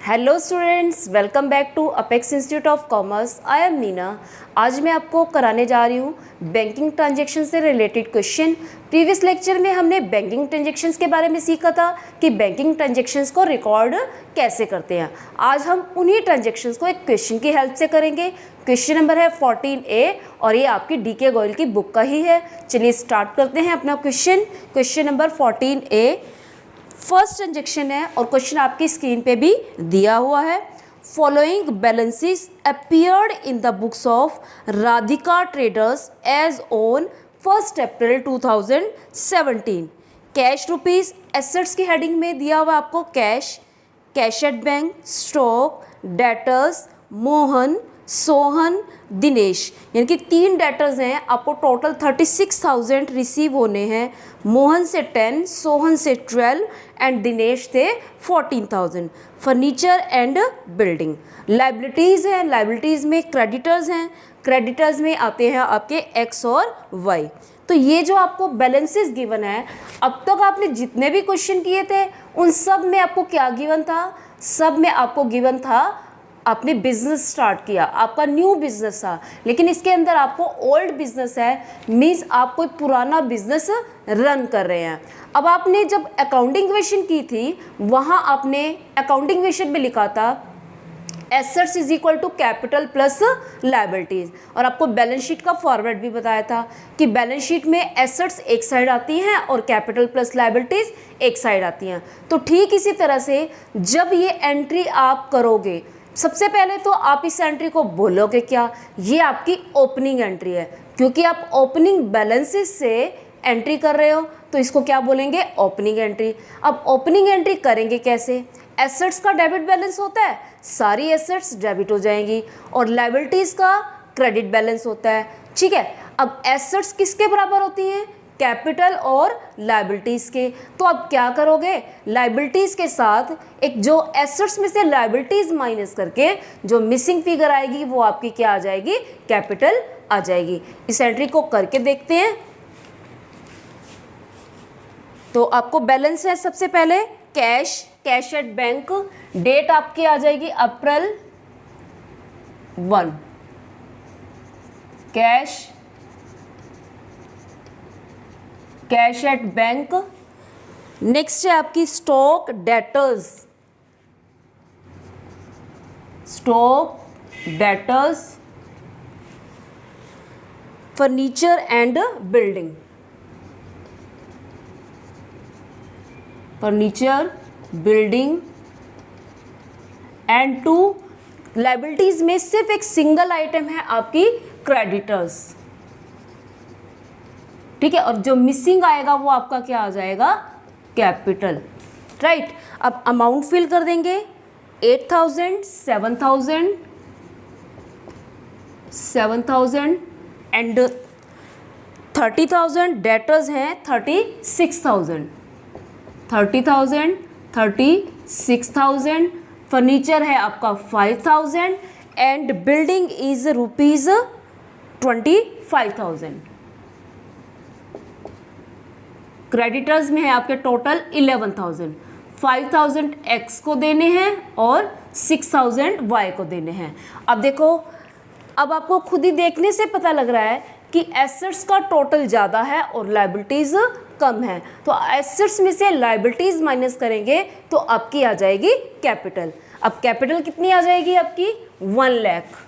Hello students, welcome back to Apex Institute of Commerce. I am Meena. आज मैं आपको कराने जा रही हूँ बैंकिंग ट्रांजैक्शन से रिलेटेड क्वेश्चन। प्रीवियस लेक्चर में हमने बैंकिंग ट्रांजैक्शंस के बारे में सीखा था कि बैंकिंग ट्रांजैक्शंस को रिकॉर्ड कैसे करते हैं। आज हम उन्हीं ट्रांजैक्शंस को एक क्वेश्चन की हेल्प से करेंगे। क्वेश्चन नंबर है 14A और ये आपकी DK गोयल की बुक का ही है। चलिए स्टार्ट करते हैं अपना question number 14A। First transaction है और क्वेश्चन आपकी स्क्रीन पे भी दिया हुआ है। Following balances appeared in the books of Radhika traders as on 1 April 2017। Cash rupees assets की हेडिंग में दिया हुआ आपको cash, cash at bank, stock, debtors, Mohan, Sohan, Dinesh, यानी कि 3 डेटर्स हैं। आपको टोटल 36,000 रिसीव होने हैं। मोहन से 10, सोहन से 12 एंड दिनेश से 14,000। Furniture and building. लाइबिलिटीज़ हैं, लाइबिलिटीज़ में क्रेडिटर्स हैं, क्रेडिटर्स में आते हैं आपके एक्स और वाई। तो ये जो आपको बैलेंसेस गिवन है, अब तक आपने जितने भी क्वेश्चन किए थे उन सब में आपको क्या गिवन था? सब में आपको गिवन था आपने बिजनेस स्टार्ट किया, आपका न्यू बिजनेस था, लेकिन इसके अंदर आपको ओल्ड बिजनेस है, मीन्स आप कोई पुराना बिजनेस रन कर रहे हैं। अब आपने जब अकाउंटिंग क्वेश्चन की थी वहाँ आपने अकाउंटिंग क्वेश्चन में लिखा था assets is equal to capital plus liabilities, और आपको बैलेंस शीट का फॉर्मेट भी बताया था कि बैलेंस शीट में एसेट्स एक साइड आती हैं और कैपिटल प्लस लायबिलिटीज़ एक साइड आती हैं। तो ठीक इसी तरह से जब ये एंट्री आप करोगे, सबसे पहले तो आप इस एंट्री को बोलोगे क्या? ये आपकी ओपनिंग एंट्री है, क्योंकि आप ओपनिंग बैलेंसेस से एंट्री कर रहे हो तो इसको क्या बोलेंगे? Opening entry. अब ओपनिंग एंट्री करेंगे कैसे? एसेट्स का डेबिट बैलेंस होता है, सारी एसेट्स डेबिट हो जाएंगी, और लायबिलिटीज़ का क्रेडिट बैलेंस होता है। ठीक है, अब एसेट्स किसके बराबर होती हैं? कैपिटल और लायबिलिटीज़ के। तो अब क्या करोगे? लायबिलिटीज़ के साथ एक जो एसेट्स में से लायबिलिटीज़ माइनस करके जो मिसिंग फिगर आएगी वो आपकी क्या आ जाएगी? कैपिटल आ जाएगी। इस एंट्री को करके देखते हैं। तो आपको बैलेंस है सबसे पहले cash, cash at bank, date आपकी आ जाएगी April 1, cash, cash at bank. Next है आपकी stock, debtors, stock, debtors, furniture and building, furniture, building and 2 liabilities में सिर्फ एक सिंगल आइटम है आपकी क्रेडिटर्स। ठीक है, और जो मिसिंग आएगा वो आपका क्या आ जाएगा? कैपिटल। राइट, अब अमाउंट फिल कर देंगे 8,000, 7,000, 7,000 एंड 30,000। डेटर्स हैं 36,000, 30,000, 36,000। फर्नीचर है आपका 5,000 and building is rupees 25,000। Creditors में है आपके टोटल 11,000, 5,000 एक्स को देने हैं और 6,000 वाई को देने हैं। अब देखो, अब आपको खुद ही देखने से पता लग रहा है कि एसेट्स का टोटल ज़्यादा है और लायबिलिटीज़ कम है। तो एसेट्स में से लायबिलिटीज़ माइनस करेंगे तो आपकी आ जाएगी कैपिटल। अब कैपिटल कितनी आ जाएगी आपकी? 1 लाख।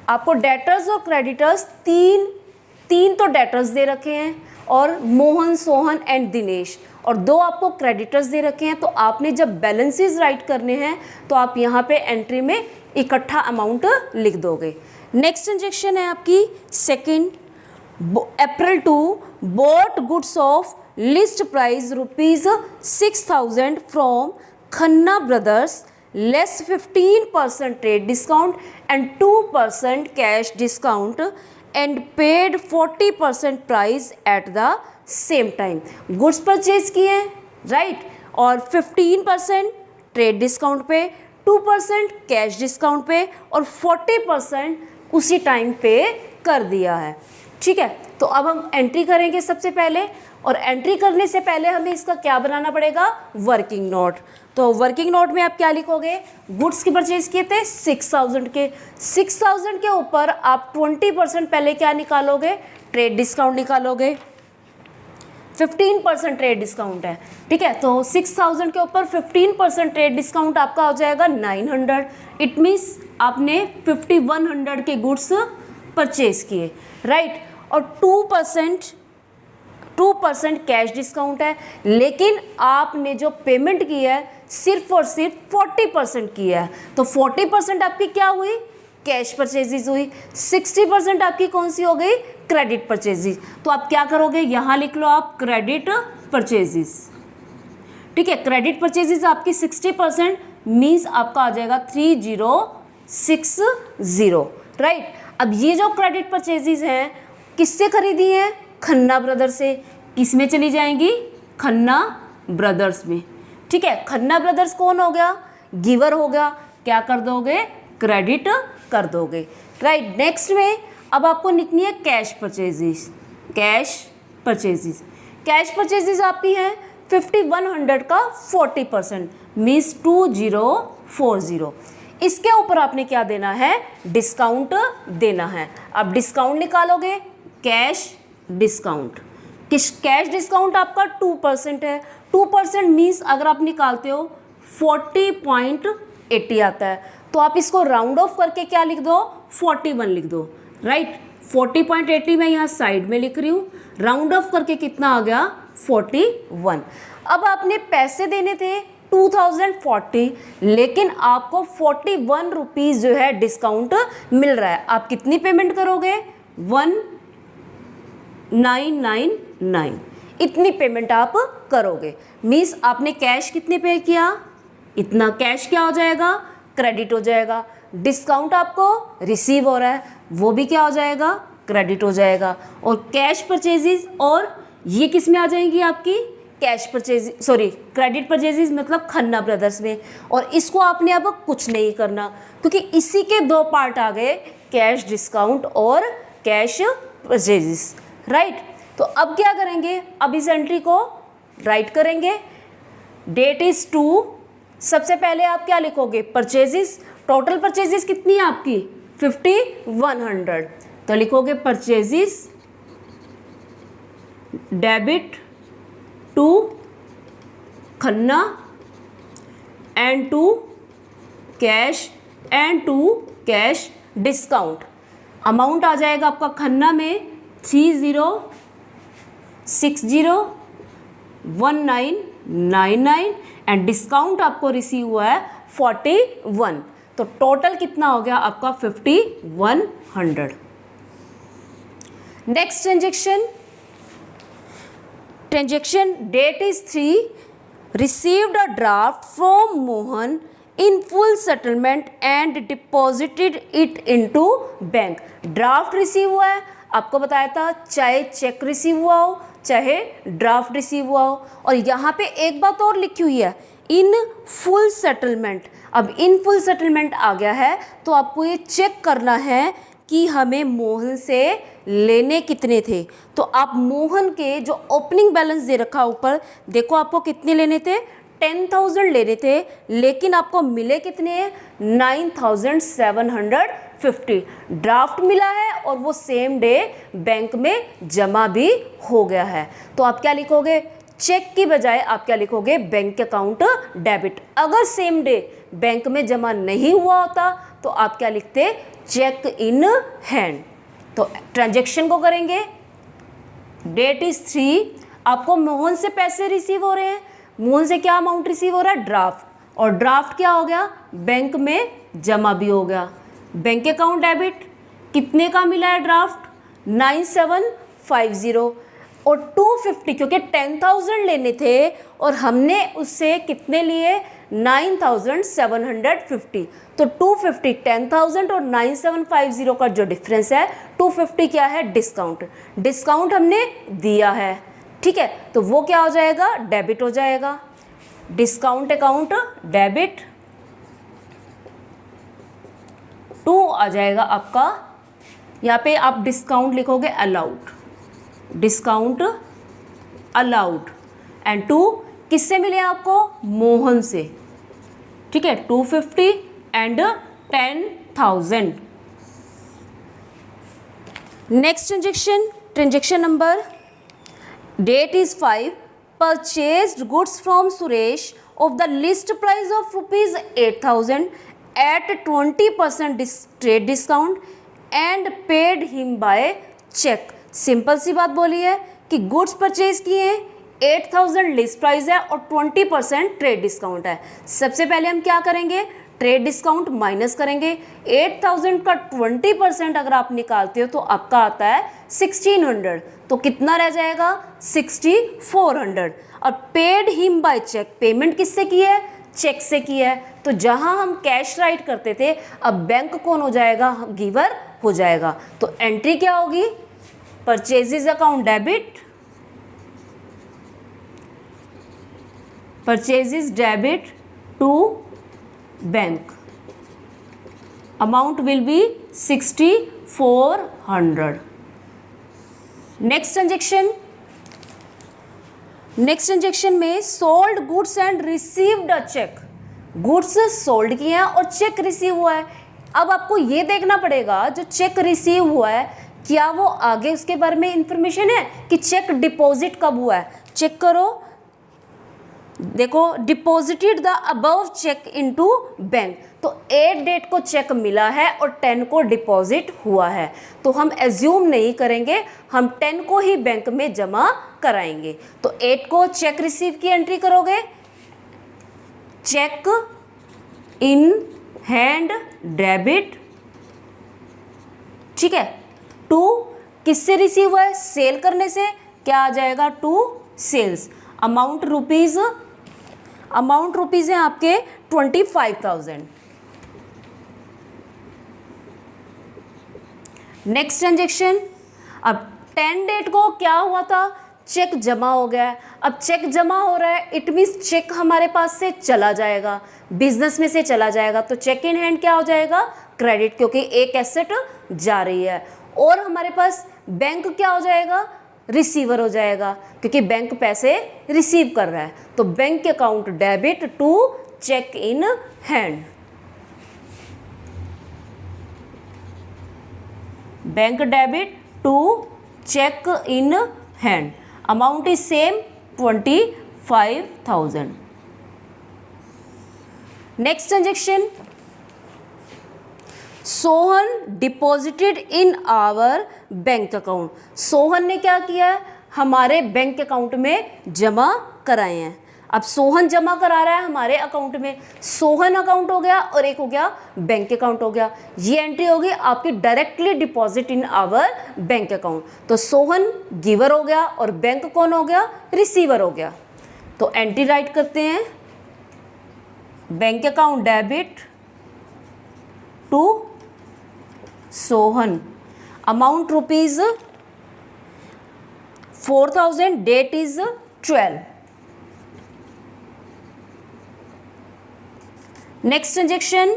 आपको डेटर्स और क्रेडिटर्स तीन तो डेटर्स दे रखे हैं और मोहन, सोहन एंड दिनेश, और 2 आपको क्रेडिटर्स दे रखे हैं। तो आपने जब बैलेंसेस राइट करने हैं तो आप यहाँ पे एंट्री में इकट्ठा अमाउंट लिख दोगे। नेक्स्ट ट्रांजैक्शन है आपकी second, April 2, bought goods of list price rupees 6,000 from Khanna brothers less 15% trade discount and 2% cash discount and paid 40% price at the same time। Goods purchase किए हैं, राइट, और 15% ट्रेड डिस्काउंट पे, 2% cash discount पे और 40% उसी time पे कर दिया है। ठीक है, तो अब हम एंट्री करेंगे सबसे पहले, और एंट्री करने से पहले हमें इसका क्या बनाना पड़ेगा, वर्किंग नोट। तो वर्किंग नोट में आप क्या लिखोगे, गुड्स की परचेज किए थे 6000 के, 6000 के ऊपर आप 20% पहले क्या निकालोगे, ट्रेड डिस्काउंट निकालोगे। 15% ट्रेड डिस्काउंट है, ठीक है, तो 6000 के ऊपर 15% ट्रेड डिस्काउंट आपका हो जाएगा 900। इट मीन्स आपने 5100 के गुड्स परचेज किए, राइट। और 2% कैश डिस्काउंट है, लेकिन आपने जो पेमेंट की है सिर्फ और सिर्फ 40% की है, तो 40% आपकी क्या हुई, कैश परचेजेज हुई। 60% आपकी कौन सी हो गई, क्रेडिट परचेजेज। तो आप क्या करोगे, यहाँ लिख लो आप क्रेडिट परचेजेज, ठीक है। क्रेडिट परचेजेज आपकी 60% मीन्स आपका आ जाएगा 3060, राइट। अब ये जो क्रेडिट परचेजेज हैं किससे खरीदी है, खन्ना ब्रदर्स से। किस में चली जाएंगी, खन्ना ब्रदर्स में, ठीक है। खन्ना ब्रदर्स कौन हो गया, गिवर हो गया, क्या कर दोगे, क्रेडिट कर दोगे, राइट। नेक्स्ट में अब आपको लिखनी है cash purchases. Cash purchases, cash purchases आपकी है 5100 का 40% मीन्स 2040। इसके ऊपर आपने क्या देना है, डिस्काउंट देना है। अब डिस्काउंट निकालोगे, कैश डिस्काउंट, कैश डिस्काउंट आपका 2% है। 2% मीन्स अगर आप निकालते हो 40.80 आता है, तो आप इसको राउंड ऑफ करके क्या लिख दो, 41 लिख दो, राइट। 40.80 मैं यहाँ साइड में लिख रही हूँ, राउंड ऑफ करके कितना आ गया, 41। अब आपने पैसे देने थे 2040, लेकिन आपको 41 रुपीज़ जो है डिस्काउंट मिल रहा है। आप कितनी पेमेंट करोगे, 1999, इतनी पेमेंट आप करोगे। मीन्स आपने कैश कितने पे किया, इतना कैश क्या हो जाएगा, क्रेडिट हो जाएगा। डिस्काउंट आपको रिसीव हो रहा है, वो भी क्या हो जाएगा, क्रेडिट हो जाएगा। और कैश परचेजेस, और ये किस में आ जाएंगी आपकी, cash purchase sorry credit purchases मतलब खन्ना ब्रदर्स में। और इसको आपने अब कुछ नहीं करना, क्योंकि इसी के दो पार्ट आ गए, कैश डिस्काउंट और कैश परचेजेस, राइट। तो अब क्या करेंगे, अब इस एंट्री को राइट करेंगे। डेट इज 2, सबसे पहले आप क्या लिखोगे, परचेजेस। टोटल परचेजेस कितनी है आपकी, 5100, तो लिखोगे purchases debit to Khanna and to cash and to cash discount. Amount आ जाएगा आपका खन्ना में 30601999 एंड डिस्काउंट आपको रिसीव हुआ है 41, तो टोटल कितना हो गया आपका 5100। Next transaction date is 3, received a draft from Mohan in full settlement and deposited it into bank. Draft receive हुआ है, आपको बताया था चाहे चेक रिसीव हुआ हो चाहे ड्राफ्ट रिसीव हुआ हो। और यहाँ पे एक बात और लिखी हुई है, इन फुल सेटलमेंट। अब इन फुल सेटलमेंट आ गया है, तो आपको ये चेक करना है कि हमें मोहन से लेने कितने थे। तो आप मोहन के जो ओपनिंग बैलेंस दे रखा ऊपर देखो, आपको कितने लेने थे, 10,000 लेने थे, लेकिन आपको मिले कितने हैं, 9750 ड्राफ्ट मिला है, और वो सेम डे बैंक में जमा भी हो गया है। तो आप क्या लिखोगे, चेक की बजाय आप क्या लिखोगे, बैंक अकाउंट डेबिट। अगर सेम डे बैंक में जमा नहीं हुआ होता तो आप क्या लिखते, चेक इन हैंड। तो ट्रांजैक्शन को करेंगे, डेट इज 3, आपको मोहन से पैसे रिसीव हो रहे हैं। मोहन से क्या अमाउंट रिसीव हो रहा है, ड्राफ्ट, और ड्राफ्ट क्या हो गया, बैंक में जमा भी हो गया। बैंक अकाउंट डेबिट, कितने का मिला है ड्राफ्ट, 9750, और 250 क्योंकि 10,000 लेने थे और हमने उससे कितने लिए, 9750, तो 250 10,000 और 9750 का जो डिफरेंस है 250 क्या है, डिस्काउंट। डिस्काउंट हमने दिया है, ठीक है, तो वो क्या हो जाएगा, डेबिट हो जाएगा। डिस्काउंट अकाउंट डेबिट टू आ जाएगा आपका यहाँ पे आप डिस्काउंट लिखोगे अलाउड, डिस्काउंट अलाउड। एंड 2 किससे मिले आपको? मोहन से, ठीक है, 250 and 10,000। Next transaction number, date is 5, purchased goods from Suresh of the list price of ₹8,000 at 20% trade discount and paid him by cheque. Simple सी बात बोली है कि गुड्स परचेज किए हैं, 8,000 लिस्ट प्राइस है और 20% ट्रेड डिस्काउंट है। सबसे पहले हम क्या करेंगे? ट्रेड डिस्काउंट माइनस करेंगे। 8,000 का 20% अगर आप निकालते हो तो आपका आता है 1,600, तो कितना रह जाएगा? 6,400। और paid him by cheque, payment किससे की है? चेक से की है। तो जहां हम कैश राइट करते थे, अब बैंक कौन हो जाएगा? गिवर हो जाएगा। तो एंट्री क्या होगी? Purchases account debit, purchases debit to bank, amount will be 6,400। Next transaction में sold goods and received a cheque, goods sold किए हैं और चेक रिसीव हुआ है। अब आपको ये देखना पड़ेगा जो चेक रिसीव हुआ है क्या वो आगे उसके बारे में इंफॉर्मेशन है कि चेक डिपॉजिट कब हुआ है। चेक करो, देखो, deposited the above cheque into bank, तो 8 डेट को चेक मिला है और 10 को डिपॉजिट हुआ है। तो हम एज्यूम नहीं करेंगे, हम 10 को ही बैंक में जमा कराएंगे। तो 8 को चेक रिसीव की एंट्री करोगे, चेक इन हैंड डेबिट, ठीक है। 2 किससे रिसीव हुआ है? सेल करने से, क्या आ जाएगा? To sales. अमाउंट रुपीज है आपके 25,000। नेक्स्ट ट्रांजेक्शन, अब 10 डेट को क्या हुआ था? चेक जमा हो गया है। अब चेक जमा हो रहा है, इट मीन्स चेक हमारे पास से चला जाएगा, बिजनेस में से चला जाएगा। तो चेक इन हैंड क्या हो जाएगा? क्रेडिट, क्योंकि एक एसेट जा रही है। और हमारे पास बैंक क्या हो जाएगा? रिसीवर हो जाएगा, क्योंकि बैंक पैसे रिसीव कर रहा है। तो bank account debit to cheque in hand, bank debit to cheque in hand, amount is same 25,000। Next transaction, Sohan deposited in our bank account, Sohan ने क्या किया है? हमारे बैंक अकाउंट में जमा कराए हैं। अब सोहन जमा करा रहा है हमारे अकाउंट में, सोहन अकाउंट हो गया और एक हो गया बैंक अकाउंट हो गया। ये एंट्री होगी आपकी directly deposit in our bank account. तो सोहन गिवर हो गया और बैंक कौन हो गया? रिसीवर हो गया। तो एंट्री राइट करते हैं, bank account debit to Sohan, amount rupees 4,000, date is 12। Next transaction,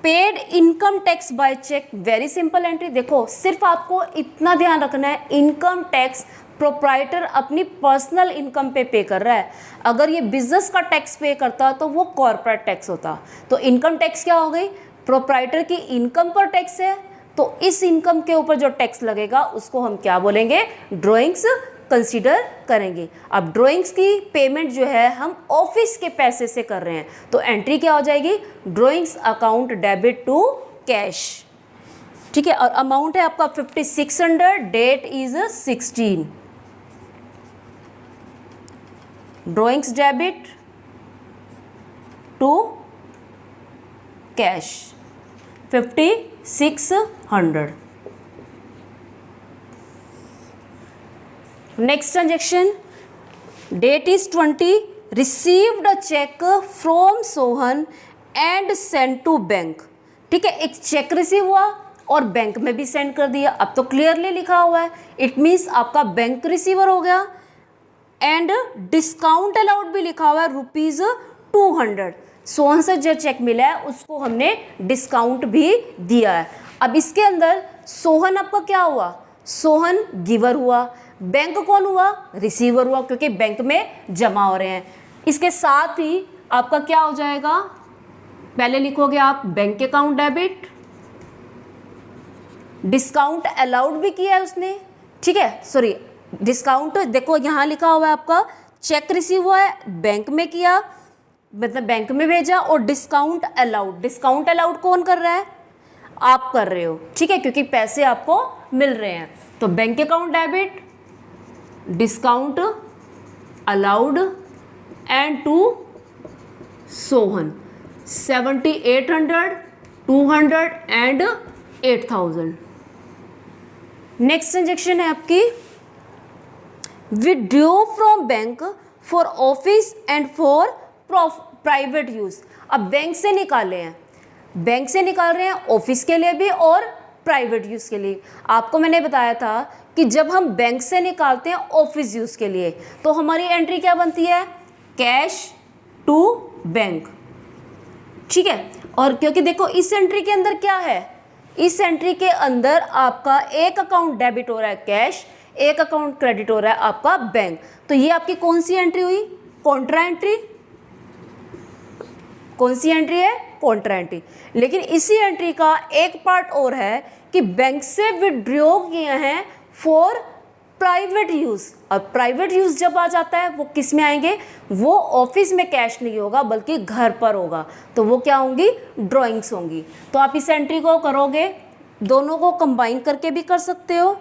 paid income tax by cheque, very simple entry. देखो, सिर्फ आपको इतना ध्यान रखना है, इनकम टैक्स प्रोप्राइटर अपनी पर्सनल इनकम पे कर रहा है। अगर ये बिजनेस का टैक्स पे करता तो वो कॉर्पोरेट टैक्स होता। तो इनकम टैक्स क्या हो गई? प्रोप्राइटर की इनकम पर टैक्स है, तो इस इनकम के ऊपर जो टैक्स लगेगा उसको हम क्या बोलेंगे? ड्रॉइंग्स कंसीडर करेंगे। अब ड्रॉइंग्स की पेमेंट जो है हम ऑफिस के पैसे से कर रहे हैं, तो एंट्री क्या हो जाएगी? Drawings account debit to cash, ठीक है। और अमाउंट है आपका 5,600, date is 16। Drawings debit to cash 5,600। Next transaction, date is 20, received a cheque from Sohan and send to bank, ठीक है। एक चेक रिसीव हुआ और बैंक में भी सेंड कर दिया। अब तो क्लियरली लिखा हुआ है, इट मीन्स आपका बैंक रिसीवर हो गया। एंड डिस्काउंट अलाउड भी लिखा हुआ है ₹200। सोहन से जो चेक मिला है उसको हमने डिस्काउंट भी दिया है। अब इसके अंदर सोहन आपका क्या हुआ, सोहन गिवर हुआ, बैंक कौन हुआ, रिसीवर हुआ, क्योंकि बैंक में जमा हो रहे हैं। इसके साथ ही आपका क्या हो जाएगा, पहले लिखोगे आप bank account debit, discount allowed भी किया है उसने, ठीक है, सॉरी डिस्काउंट देखो यहाँ लिखा हुआ है आपका चेक रिसीव हुआ है, बैंक में किया मतलब बैंक में भेजा, और डिस्काउंट अलाउड, डिस्काउंट अलाउड कौन कर रहा है, आप कर रहे हो, ठीक है, क्योंकि पैसे आपको मिल रहे हैं। तो bank account debit, discount allowed and to Sohan 7800, 200 and 8000। Next transaction है आपकी withdraw from bank for office and for private use. अब बैंक से निकाले हैं, बैंक से निकाल रहे हैं ऑफिस के लिए भी और प्राइवेट यूज के लिए। आपको मैंने बताया था कि जब हम बैंक से निकालते हैं ऑफिस यूज के लिए तो हमारी एंट्री क्या बनती है, कैश टू बैंक, ठीक है। और क्योंकि देखो इस एंट्री के अंदर क्या है, इस एंट्री के अंदर आपका एक अकाउंट डेबिट हो रहा है कैश, एक अकाउंट क्रेडिट हो रहा है आपका बैंक, तो ये आपकी कौन सी एंट्री हुई, कॉन्ट्रा एंट्री। कौन सी एंट्री है, कॉन्ट्रा एंट्री। लेकिन इसी एंट्री का एक पार्ट और है कि बैंक से विड्रॉ किए हैं फॉर प्राइवेट यूज। और प्राइवेट यूज जब आ जाता है वो किस में आएंगे, वो ऑफिस में कैश नहीं होगा बल्कि घर पर होगा, तो वो क्या होंगी, ड्राइंग्स होंगी। तो आप इस एंट्री को करोगे, दोनों को कंबाइन करके भी कर सकते हो।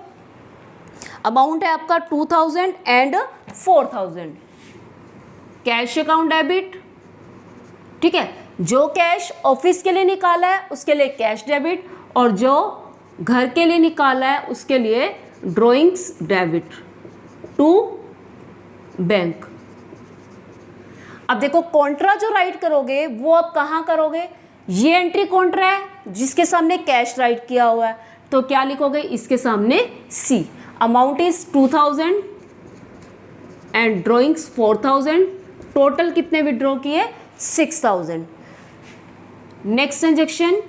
अमाउंट है आपका 2000 एंड 4000, कैश अकाउंट डेबिट, ठीक है, जो कैश ऑफिस के लिए निकाला है उसके लिए कैश डेबिट, और जो घर के लिए निकाला है उसके लिए ड्राइंग्स डेबिट टू बैंक। अब देखो कॉन्ट्रा जो राइट करोगे वो आप कहाँ करोगे, ये एंट्री कॉन्ट्रा है जिसके सामने कैश राइट किया हुआ है, तो क्या लिखोगे, इसके सामने C, amount is 2000 and drawings 4000, total कितने विड्रॉ किए, 6000। Next transaction,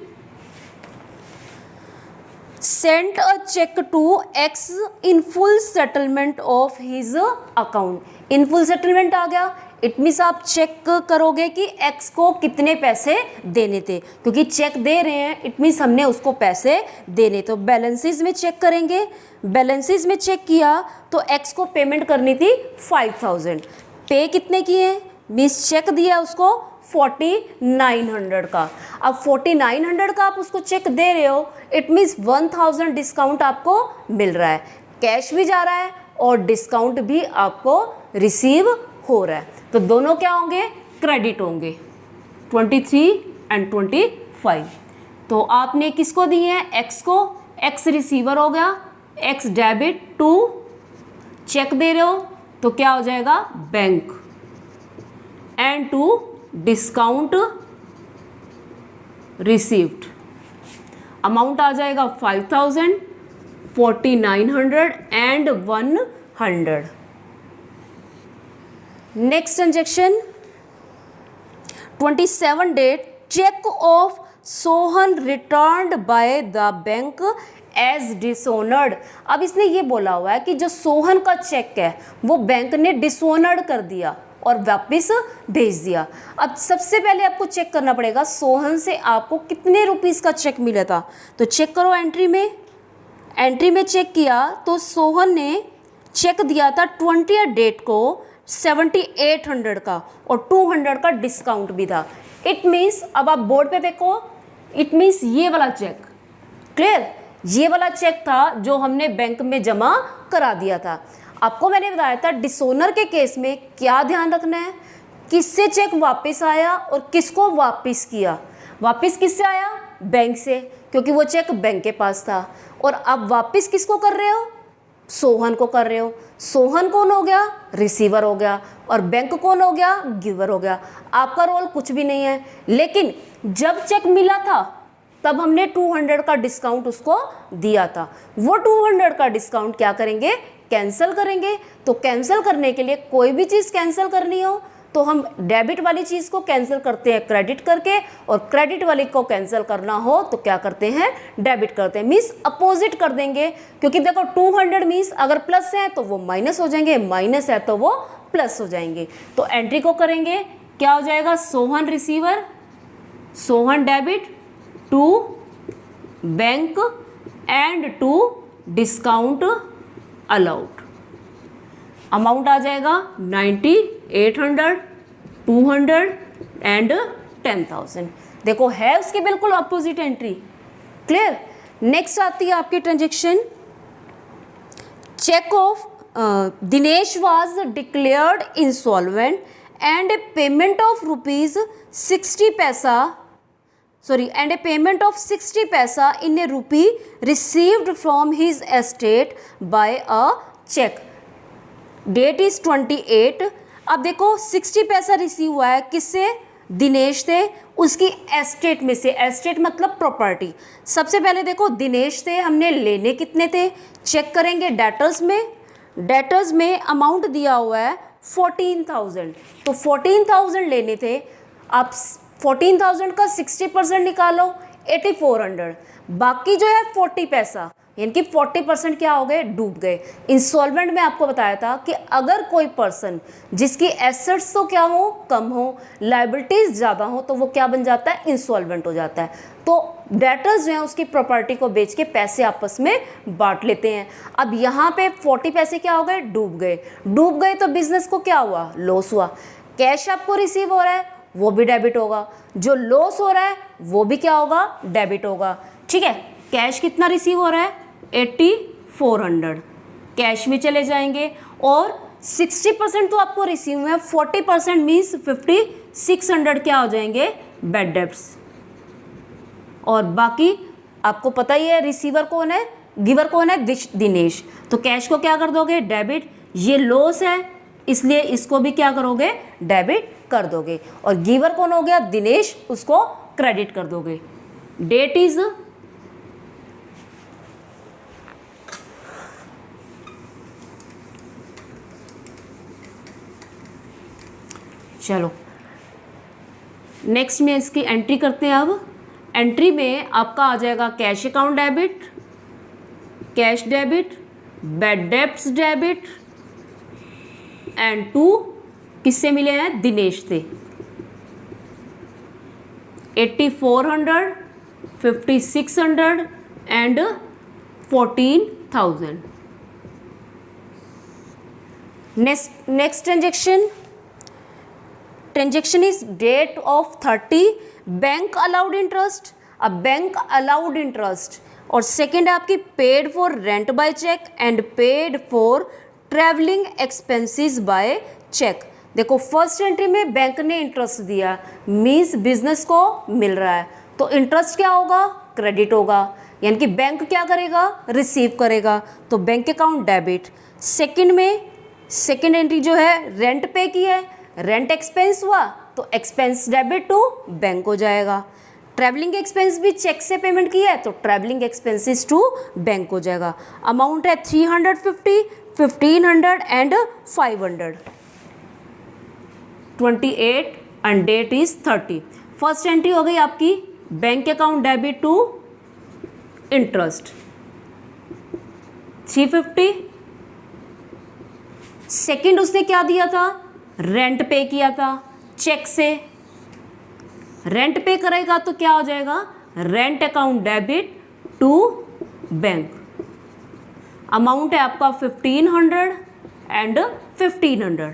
send a cheque to X in full settlement of his account. In full settlement आ गया, इट मीन्स आप चेक करोगे कि एक्स को कितने पैसे देने थे, क्योंकि चेक दे रहे हैं इट मीन्स हमने उसको पैसे देने, तो बैलेंसेस में चेक करेंगे। बैलेंसेस में चेक किया तो एक्स को पेमेंट करनी थी 5000, पे कितने किए, मीन्स चेक दिया उसको 4900 का। अब 4900 का आप उसको चेक दे रहे हो, इट मीन्स 1000 डिस्काउंट आपको मिल रहा है, कैश भी जा रहा है और डिस्काउंट भी आपको रिसीव हो रहा है, तो दोनों क्या होंगे, क्रेडिट होंगे, 23 एंड 25। तो आपने किसको दिए हैं, एक्स को, एक्स रिसीवर हो गया, एक्स डेबिट टू चेक दे रहे हो तो क्या हो जाएगा, bank, and to discount received, amount आ जाएगा 5000, 4900 and 100। Next transaction 27 date, cheque of Sohan returned by the bank as dishonoured. अब इसने ये बोला हुआ है कि जो सोहन का चेक है वो बैंक ने डिसोनर्ड कर दिया और वापस भेज दिया। अब सबसे पहले आपको चेक करना पड़ेगा सोहन से आपको कितने रुपीस का चेक मिला था, तो चेक करो एंट्री में, एंट्री में चेक किया तो सोहन ने चेक दिया था 20 डेट को 7800 का और 200 का डिस्काउंट भी था। इट मीन्स अब आप बोर्ड पे देखो, इट मीन्स ये वाला चेक, क्लियर, ये वाला चेक था जो हमने बैंक में जमा करा दिया था। आपको मैंने बताया था डिसोनर के केस में क्या ध्यान रखना है, किससे चेक वापस आया और किसको वापस किया। वापस किससे आया, बैंक से, क्योंकि वो चेक बैंक के पास था, और अब वापस किसको कर रहे हो, सोहन को कर रहे हो। सोहन कौन हो गया, रिसीवर हो गया, और बैंक कौन हो गया, गिवर हो गया। आपका रोल कुछ भी नहीं है, लेकिन जब चेक मिला था तब हमने 200 का डिस्काउंट उसको दिया था। वो 200 का डिस्काउंट क्या करेंगे, कैंसिल करेंगे। तो कैंसिल करने के लिए कोई भी चीज़ कैंसिल करनी हो तो हम डेबिट वाली चीज़ को कैंसिल करते हैं क्रेडिट करके, और क्रेडिट वाली को कैंसिल करना हो तो क्या करते हैं, डेबिट करते हैं। मीन्स अपोजिट कर देंगे, क्योंकि देखो 200 मीन्स अगर प्लस है तो वो माइनस हो जाएंगे, माइनस है तो वो प्लस हो जाएंगे। तो एंट्री को करेंगे, क्या हो जाएगा, Sohan receiver, Sohan debit to bank and to discount allowed. Amount आ जाएगा 90, 800, 200 एंड 10,000। देखो है उसकी बिल्कुल अपोजिट एंट्री। क्लियर। नेक्स्ट आती है आपकी transaction, cheque of Dinesh was declared insolvent and a payment of ₹60 paisa and a payment of 60 paisa in a rupee received from his estate by a check. Date is 28. अब देखो 60 पैसा receive हुआ है किससे, दिनेश से, उसकी एस्टेट में से। एस्टेट मतलब प्रॉपर्टी। सबसे पहले देखो दिनेश से हमने लेने कितने थे, चेक करेंगे डेटर्स में। डेटर्स में अमाउंट दिया हुआ है 14,000, तो 14,000 लेने थे। आप 14,000 का 60% निकालो, 8400। बाकी जो है 40 पैसा, यानी कि 40% क्या हो गए, डूब गए। इंसॉल्वेंट में आपको बताया था कि अगर कोई पर्सन जिसकी एसेट्स तो क्या हो, कम हो, लायबिलिटीज ज़्यादा हो, तो वो क्या बन जाता है, इंसॉल्वेंट हो जाता है। तो डेटर्स जो हैं उसकी प्रॉपर्टी को बेच के पैसे आपस में बांट लेते हैं। अब यहाँ पे 40 पैसे क्या हो गए, डूब गए। डूब गए तो बिजनेस को क्या हुआ, लॉस हुआ। कैश आपको रिसीव हो रहा है वो भी डेबिट होगा, जो लॉस हो रहा है वो भी क्या होगा, डेबिट होगा। ठीक है। कैश कितना रिसीव हो रहा है, 8400, कैश में चले जाएंगे। और 60% तो आपको रिसीव हुए हैं, 40% मीन्स 5600 क्या हो जाएंगे, बैड डेब्ट्स। और बाकी आपको पता ही है रिसीवर कौन है, गिवर कौन है, दिनेश। तो कैश को क्या कर दोगे, डेबिट। ये लॉस है इसलिए इसको भी क्या करोगे, डेबिट कर दोगे। और गिवर कौन हो गया, दिनेश, उसको क्रेडिट कर दोगे। डेट इज चलो नेक्स्ट में इसकी एंट्री करते हैं। अब एंट्री में आपका आ जाएगा cash account debit, cash debit, bad debts debit and 2 किससे मिले हैं, दिनेश से। 8400, 5600 and 14,000। Next transaction is date of 30, bank allowed interest. अब बैंक अलाउड इंटरेस्ट। और सेकेंड है आपकी paid for rent by cheque and paid for travelling expenses by cheque. देखो first entry में बैंक ने इंटरेस्ट दिया, मीन्स बिजनेस को मिल रहा है, तो इंटरेस्ट क्या होगा, क्रेडिट होगा, यानी कि बैंक क्या करेगा, रिसीव करेगा, तो बैंक अकाउंट डेबिट। सेकंड में सेकंड एंट्री जो है रेंट पे की है, रेंट एक्सपेंस हुआ तो एक्सपेंस डेबिट टू बैंक हो जाएगा। ट्रैवलिंग एक्सपेंस भी चेक से पेमेंट की है तो ट्रैवलिंग एक्सपेंसेस टू बैंक हो जाएगा। अमाउंट है 350, 1500 and 500। 28 and date is 30। First entry हो गई आपकी bank account debit to interest 350। Second उसने क्या दिया था, रेंट पे किया था चेक से। रेंट पे करेगा तो क्या हो जाएगा, rent account debit to bank. Amount है आपका 1500 एंड 1500।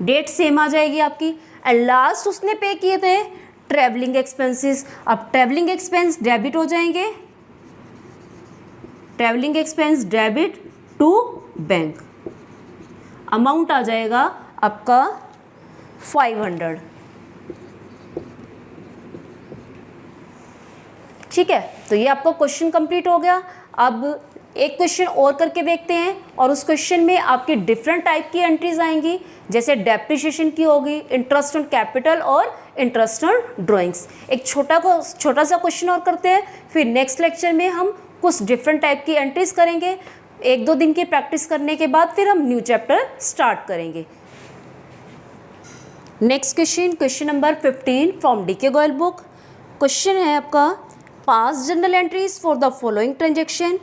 डेट सेम आ जाएगी आपकी। एंड लास्ट उसने पे किए थे ट्रैवलिंग एक्सपेंसेस। अब ट्रैवलिंग एक्सपेंस डेबिट हो जाएंगे, travelling expense debit to bank. Amount आ जाएगा आपका 500। ठीक है, तो ये आपका क्वेश्चन कंप्लीट हो गया। अब एक क्वेश्चन और करके देखते हैं, और उस क्वेश्चन में आपकी डिफरेंट टाइप की एंट्रीज आएंगी, जैसे डेप्रिसिएशन की होगी, इंटरेस्ट ऑन कैपिटल और इंटरेस्ट ऑन ड्राइंग्स। एक छोटा सा क्वेश्चन और करते हैं, फिर नेक्स्ट लेक्चर में हम कुछ डिफरेंट टाइप की एंट्रीज करेंगे। 1-2 दिन की प्रैक्टिस करने के बाद फिर हम न्यू चैप्टर स्टार्ट करेंगे। Next question, question number 15 from DK Goyal book. Question है आपका, pass general entries for the following transaction.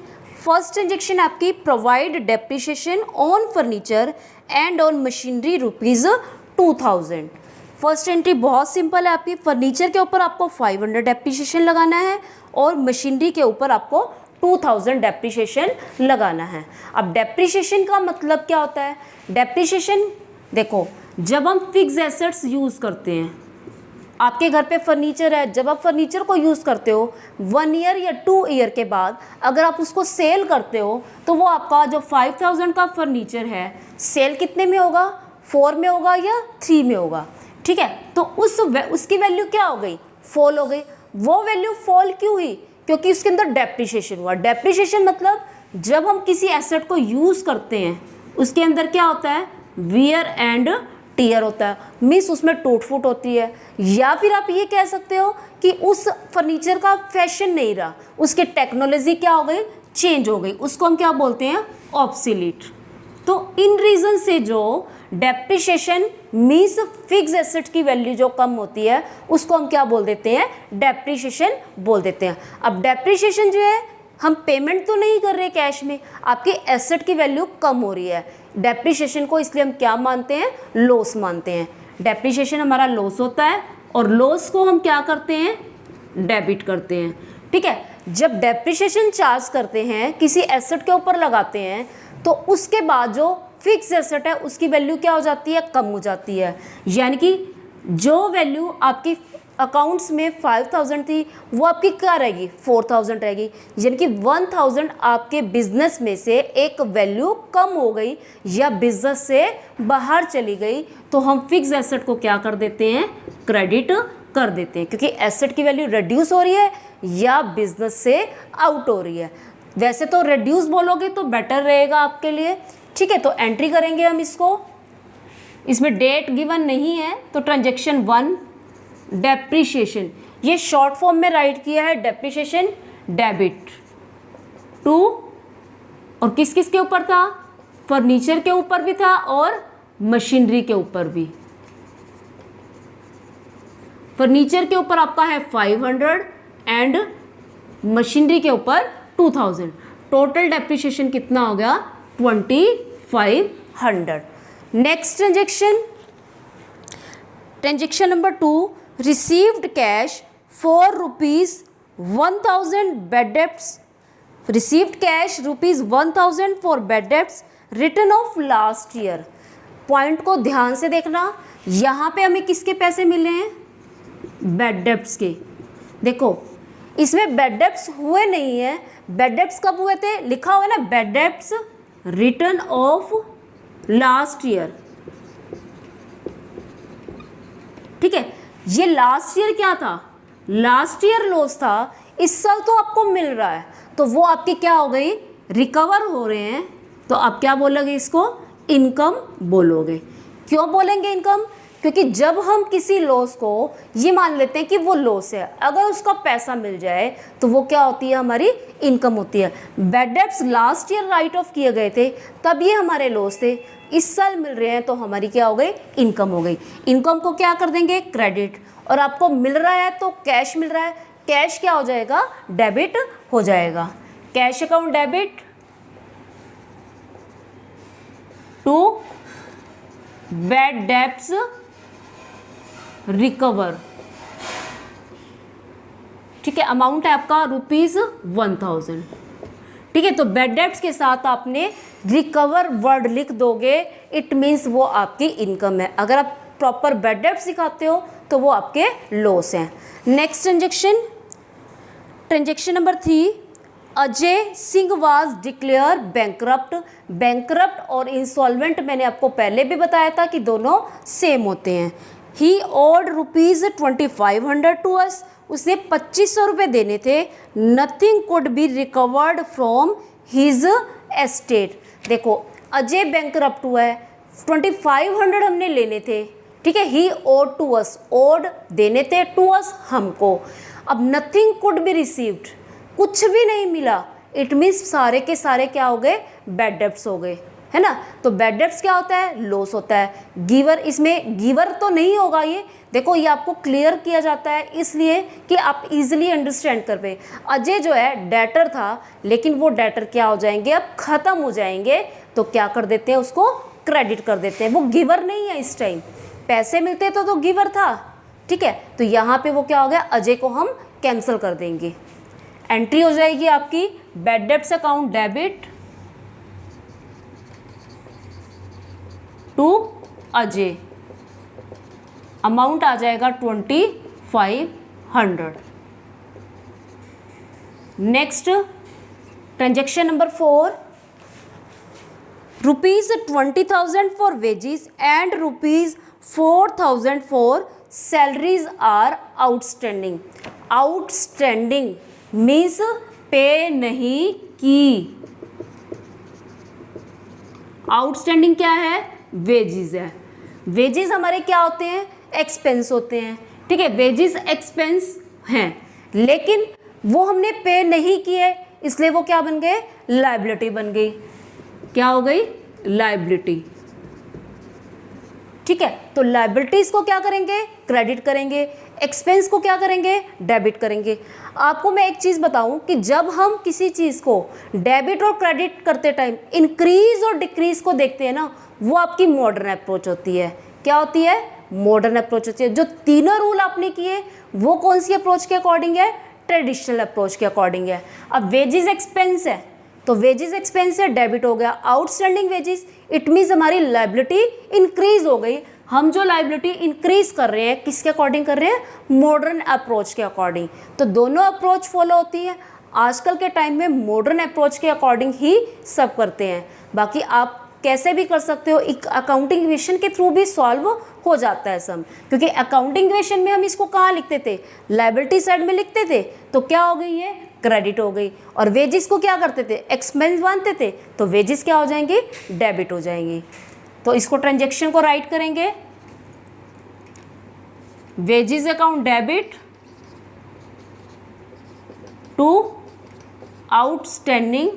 First transaction आपकी, provide depreciation on furniture and on machinery ₹2000। First entry बहुत सिंपल है आपकी, फर्नीचर के ऊपर आपको 500 डेप्रिसिएशन लगाना है और मशीनरी के ऊपर आपको 2000 डेप्रिसिएशन लगाना है। अब डेप्रिसिएशन का मतलब क्या होता है? डेप्रिसिएशन देखो, जब हम फिक्स एसेट्स यूज़ करते हैं, आपके घर पे फर्नीचर है, जब आप फर्नीचर को यूज़ करते हो 1 ईयर या 2 ईयर के बाद अगर आप उसको सेल करते हो तो वो आपका जो 5000 का फर्नीचर है सेल कितने में होगा? 4 में होगा या 3 में होगा, ठीक है। तो उसकी वैल्यू क्या हो गई? फॉल हो गई। वो वैल्यू फॉल क्यों हुई? क्योंकि उसके अंदर डेप्रिसिएशन हुआ। डेप्रिसिएशन मतलब जब हम किसी एसेट को यूज़ करते हैं उसके अंदर क्या होता है? वियर एंड टीयर होता है, मीन्स उसमें टूट फूट होती है। या फिर आप ये कह सकते हो कि उस फर्नीचर का फैशन नहीं रहा, उसकी टेक्नोलॉजी क्या हो गई? चेंज हो गई, उसको हम क्या बोलते हैं? ऑब्सोलीट। तो इन रीज़न से जो डेप्रिसिएशन मीन्स फिक्स एसेट की वैल्यू जो कम होती है उसको हम क्या बोल देते हैं? डेप्रिसिएशन बोल देते हैं। अब डेप्रिसिएशन जो है, हम पेमेंट तो नहीं कर रहे कैश में, आपकी एसेट की वैल्यू कम हो रही है। डेप्रिसिएशन को इसलिए हम क्या मानते हैं? लॉस मानते हैं। डेप्रिसिएशन हमारा लॉस होता है और लॉस को हम क्या करते हैं? डेबिट करते हैं, ठीक है। जब डेप्रिसिएशन चार्ज करते हैं, किसी एसेट के ऊपर लगाते हैं, तो उसके बाद जो फिक्स एसेट है उसकी वैल्यू क्या हो जाती है? कम हो जाती है। यानी कि जो वैल्यू आपकी अकाउंट्स में 5000 थी वो आपकी क्या रहेगी? 4000 रहेगी। यानी कि 1000 आपके बिजनेस में से एक वैल्यू कम हो गई या बिजनेस से बाहर चली गई, तो हम फिक्स एसेट को क्या कर देते हैं? क्रेडिट कर देते हैं, क्योंकि एसेट की वैल्यू रिड्यूस हो रही है या बिजनेस से आउट हो रही है। वैसे तो रिड्यूस बोलोगे तो बेटर रहेगा आपके लिए, ठीक है। तो एंट्री करेंगे हम इसको, इसमें डेट गिवन नहीं है, तो ट्रांजेक्शन 1 डेप्रिसिएशन, ये शॉर्ट फॉर्म में राइट किया है डेप्रिसिएशन डेबिट 2, और किस किस के ऊपर था? फर्नीचर के ऊपर भी था और मशीनरी के ऊपर भी। फर्नीचर के ऊपर आपका है 500 एंड मशीनरी के ऊपर 2000। टोटल डेप्रिसिएशन कितना हो गया? 2500। Next transaction number 2, received cash for ₹1000 bad debts. Received cash ₹1000 for bad debts return of last year. Point को ध्यान से देखना, यहाँ पे हमें किसके पैसे मिले हैं? बैड डेब्ट्स के। देखो इसमें बैड डेब्ट्स हुए नहीं है। बैड डेब्ट्स कब हुए थे? लिखा हुआ है ना, bad debts return of last year, ठीक है। ये लास्ट ईयर क्या था? लास्ट ईयर लॉस था, इस साल तो आपको मिल रहा है, तो वो आपकी क्या हो गई? रिकवर हो रहे हैं, तो आप क्या बोलोगे? इसको इनकम बोलोगे। क्यों बोलेंगे इनकम? क्योंकि जब हम किसी लॉस को ये मान लेते हैं कि वो लॉस है, अगर उसका पैसा मिल जाए तो वो क्या होती है? हमारी इनकम होती है। Bad debts last year right of किए गए थे, तब ये हमारे लॉस थे, इस साल मिल रहे हैं तो हमारी क्या हो गई? इनकम हो गई। इनकम को क्या कर देंगे? क्रेडिट। और आपको मिल रहा है तो कैश मिल रहा है, कैश क्या हो जाएगा? डेबिट हो जाएगा। Cash account debit to bad debts recover, ठीक है। अमाउंट है आपका ₹1000, ठीक है। तो बैड डेब्ट्स के साथ आपने रिकवर वर्ड लिख दोगे, इट मीन्स वो आपकी इनकम है। अगर आप प्रॉपर बैड डेब्ट्स दिखाते हो तो वो आपके लॉस हैं। Next transaction number 3, Ajay Singh was declare bankrupt. Bankrupt और इंसॉल्वेंट मैंने आपको पहले भी बताया था कि दोनों सेम होते हैं। ही ओड ₹2500 टू अस, उसे 2500 रुपये देने थे। Nothing could be recovered from his estate. देखो अजय बैंकरप्ट हुआ है, 2500 हमने लेने थे, ठीक है। ही ओड टू अस, ओड देने थे, टू अस हमको। अब नथिंग कुड बी रिसीव्ड, कुछ भी नहीं मिला, इट मीन्स सारे के सारे क्या हो गए? बैड डेब्ट्स हो गए। है ना। तो बैड डेट्स क्या होता है, लॉस होता है। गिवर, इसमें गिवर तो नहीं होगा ये, देखो ये आपको क्लियर किया जाता है इसलिए कि आप इजीली अंडरस्टैंड कर पाए। अजय जो है डेटर था, लेकिन वो डेटर क्या हो जाएंगे, अब खत्म हो जाएंगे, तो क्या कर देते हैं, उसको क्रेडिट कर देते हैं। वो गिवर नहीं है, इस टाइम पैसे मिलते तो गिवर था, ठीक है। तो यहाँ पे वो क्या हो गया, अजय को हम कैंसिल कर देंगे। एंट्री हो जाएगी आपकी bad debts account debit to Ajay, amount आ जाएगा 2500। Next transaction number 4, ₹20,000 for wages and ₹4,000 for salaries are outstanding. Outstanding means pay नहीं की। आउटस्टैंडिंग क्या है, वेजेस है। वेजेस हमारे क्या होते हैं, एक्सपेंस होते हैं, ठीक है। वेजेस एक्सपेंस हैं, लेकिन वो हमने पे नहीं किए, इसलिए वो क्या बन गए, लायबिलिटी बन गई। क्या हो गई, लायबिलिटी, ठीक है। तो लायबिलिटीज को क्या करेंगे, क्रेडिट करेंगे। एक्सपेंस को क्या करेंगे, डेबिट करेंगे। आपको मैं एक चीज़ बताऊं कि जब हम किसी चीज़ को डेबिट और क्रेडिट करते टाइम इंक्रीज और डिक्रीज को देखते हैं ना, वो आपकी मॉडर्न अप्रोच होती है। क्या होती है, मॉडर्न अप्रोच होती है। जो तीनों रूल आपने किए वो कौन सी अप्रोच के अकॉर्डिंग है, ट्रेडिशनल अप्रोच के अकॉर्डिंग है। अब वेजेस एक्सपेंस है, तो वेजेस एक्सपेंस से डेबिट हो गया। आउटस्टैंडिंग वेजेस, इट मीन्स हमारी लायबिलिटी इंक्रीज हो गई। हम जो लायबिलिटी इंक्रीज कर रहे हैं किसके अकॉर्डिंग कर रहे हैं, मॉडर्न अप्रोच के अकॉर्डिंग। तो दोनों अप्रोच फॉलो होती है। आजकल के टाइम में मॉडर्न अप्रोच के अकॉर्डिंग ही सब करते हैं। बाकी आप कैसे भी कर सकते हो, एक अकाउंटिंग इक्वेशन के थ्रू भी सॉल्व हो जाता है सम, क्योंकि अकाउंटिंग इक्वेशन में हम इसको कहाँ लिखते थे, लायबिलिटी साइड में लिखते थे, तो क्या हो गई है, क्रेडिट हो गई। और वेजेस को क्या करते थे, एक्सपेंस मानते थे, तो वेजेस क्या हो जाएंगे, डेबिट हो जाएंगे। तो इसको ट्रांजैक्शन को राइट करेंगे, wages account debit to outstanding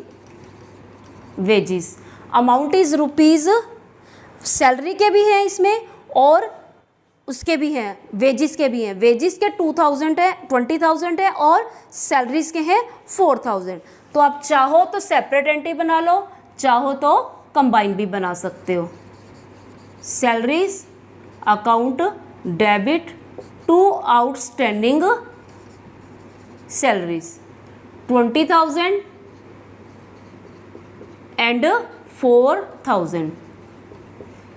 wages. Amount is rupees, salary के भी हैं इसमें और उसके भी हैं, वेजेस के भी हैं। वेजेस के 2000 है, 20,000 है और सैलरीज के हैं 4000। तो आप चाहो तो सेपरेट एंट्री बना लो, चाहो तो कंबाइन भी बना सकते हो। Salaries account debit to outstanding salaries 20,000 and 4,000।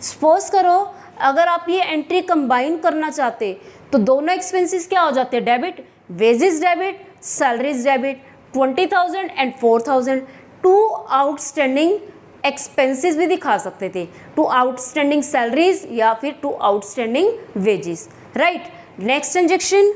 Suppose करो अगर आप ये एंट्री कंबाइन करना चाहते तो दोनों एक्सपेंसेस क्या हो जाते हैं, debit, wages debit, salaries debit, 20,000 and 4,000। To outstanding expenses भी दिखा सकते थे, टू आउटस्टैंडिंग सैलरीज या फिर to outstanding wages, right. Next transaction,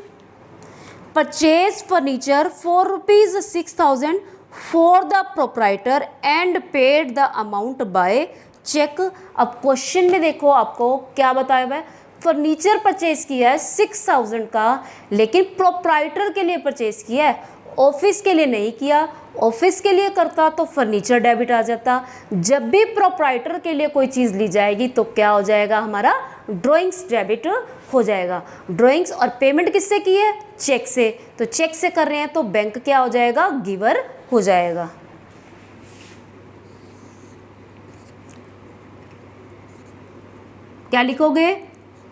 purchase furniture for ₹6,000 for the proprietor and paid the amount by cheque. अब क्वेश्चन में देखो आपको क्या बताया हुआ है, फर्नीचर परचेज किया है 6,000 का, लेकिन प्रोप्राइटर के लिए परचेज किया है, ऑफिस के लिए नहीं किया। ऑफिस के लिए करता तो फर्नीचर डेबिट आ जाता। जब भी प्रोप्राइटर के लिए कोई चीज़ ली जाएगी तो क्या हो जाएगा, हमारा ड्राइंग्स डेबिट हो जाएगा। ड्राइंग्स और पेमेंट किससे की है, चेक से, तो चेक से कर रहे हैं तो बैंक क्या हो जाएगा, गिवर हो जाएगा। क्या लिखोगे,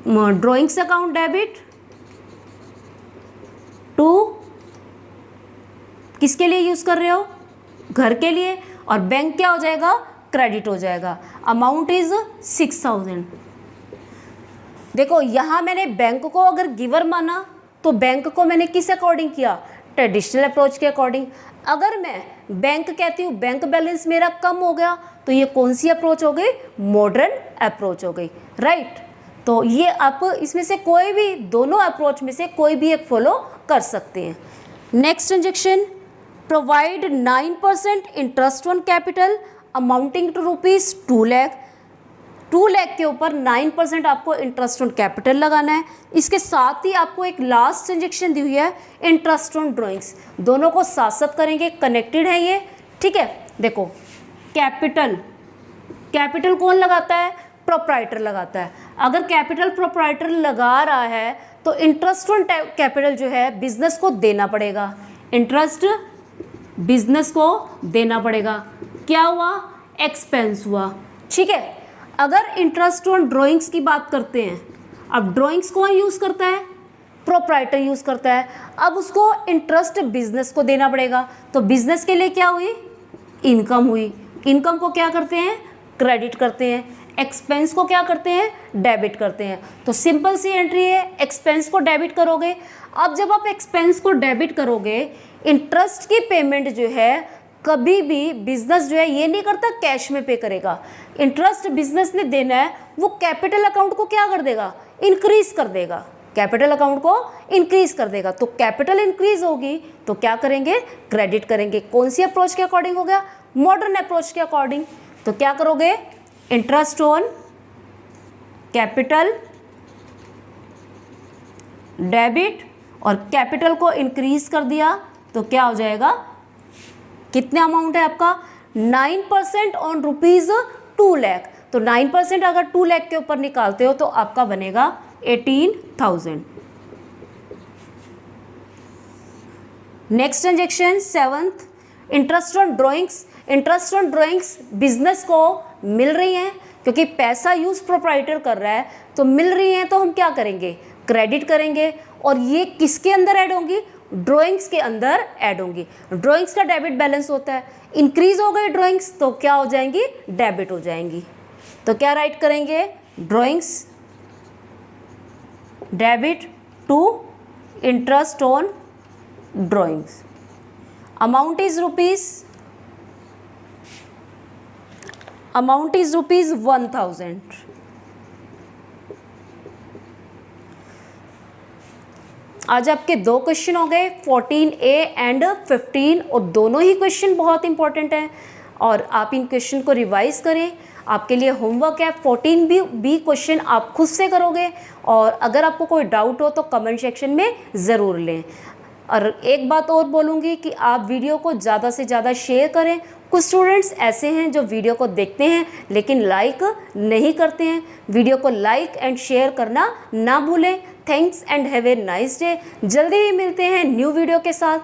ड्राइंग्स अकाउंट डेबिट टू, किसके लिए यूज़ कर रहे हो, घर के लिए, और बैंक क्या हो जाएगा, क्रेडिट हो जाएगा। Amount is 6,000। देखो यहाँ मैंने बैंक को अगर गिवर माना तो बैंक को मैंने किस अकॉर्डिंग किया, ट्रेडिशनल अप्रोच के अकॉर्डिंग। अगर मैं बैंक कहती हूँ बैंक बैलेंस मेरा कम हो गया तो ये कौन सी अप्रोच हो गई, मॉडर्न अप्रोच हो गई, राइट। तो ये आप इसमें से कोई भी, दोनों अप्रोच में से कोई भी एक फॉलो कर सकते हैं। Next transaction, provide 9% interest on capital amounting to ₹2 lakh. 2 lakh के ऊपर 9% आपको इंटरेस्ट ऑन कैपिटल लगाना है। इसके साथ ही आपको एक लास्ट ट्रांजेक्शन दी हुई है, इंटरेस्ट ऑन ड्राइंग्स। दोनों को साथ साथ करेंगे, कनेक्टेड है ये, ठीक है। देखो कैपिटल कैपिटल कौन लगाता है? प्रोप्राइटर लगाता है। अगर कैपिटल प्रोप्राइटर लगा रहा है तो इंटरेस्ट ऑन कैपिटल जो है बिजनेस को देना पड़ेगा, इंटरेस्ट बिजनेस को देना पड़ेगा। क्या हुआ? एक्सपेंस हुआ। ठीक है, अगर इंटरेस्ट ऑन ड्राइंग्स की बात करते हैं, अब ड्राइंग्स कौन यूज़ करता है? प्रोप्राइटर यूज़ करता है। अब उसको इंटरेस्ट बिजनेस को देना पड़ेगा, तो बिजनेस के लिए क्या हुई? इनकम हुई। इनकम को क्या करते हैं? क्रेडिट करते हैं। एक्सपेंस को क्या करते हैं? डेबिट करते हैं। तो सिंपल सी एंट्री है, एक्सपेंस को डेबिट करोगे। अब जब आप एक्सपेंस को डेबिट करोगे, इंटरेस्ट की पेमेंट जो है कभी भी बिजनेस जो है ये नहीं करता कैश में पे करेगा। इंटरेस्ट बिजनेस ने देना है, वो कैपिटल अकाउंट को क्या कर देगा? इंक्रीज कर देगा, कैपिटल अकाउंट को इंक्रीज कर देगा। तो कैपिटल इंक्रीज होगी तो क्या करेंगे? क्रेडिट करेंगे। कौन सी अप्रोच के अकॉर्डिंग हो गया? मॉडर्न अप्रोच के अकॉर्डिंग। तो क्या करोगे? इंटरेस्ट ऑन कैपिटल डेबिट, और कैपिटल को इंक्रीज कर दिया तो क्या हो जाएगा? कितना अमाउंट है आपका? 9% ऑन रुपीज 2 लाख। तो 9% अगर 2 लाख के ऊपर निकालते हो तो आपका बनेगा 18,000। Next transaction 7th, interest on drawings. Interest on drawings business को मिल रही हैं, क्योंकि पैसा यूज प्रोप्राइटर कर रहा है तो मिल रही हैं, तो हम क्या करेंगे? क्रेडिट करेंगे। और ये किसके अंदर ऐड होंगी? ड्राइंग्स के अंदर ऐड होंगी। ड्राइंग्स का डेबिट बैलेंस होता है, इंक्रीज हो गई ड्राइंग्स तो क्या हो जाएंगी? डेबिट हो जाएंगी। तो क्या राइट करेंगे? Drawings debit to interest on drawings. Amount is rupees 1000। आज आपके 2 क्वेश्चन हो गए, 14A एंड 15, और दोनों ही क्वेश्चन बहुत इंपॉर्टेंट हैं और आप इन क्वेश्चन को रिवाइज करें। आपके लिए होमवर्क है, 14B क्वेश्चन आप खुद से करोगे, और अगर आपको कोई डाउट हो तो कमेंट सेक्शन में ज़रूर लें। और एक बात और बोलूँगी कि आप वीडियो को ज़्यादा से ज़्यादा शेयर करें। कुछ स्टूडेंट्स ऐसे हैं जो वीडियो को देखते हैं लेकिन लाइक नहीं करते हैं। वीडियो को लाइक एंड शेयर करना ना भूलें। Thanks and have a nice day. जल्दी ही मिलते हैं न्यू वीडियो के साथ।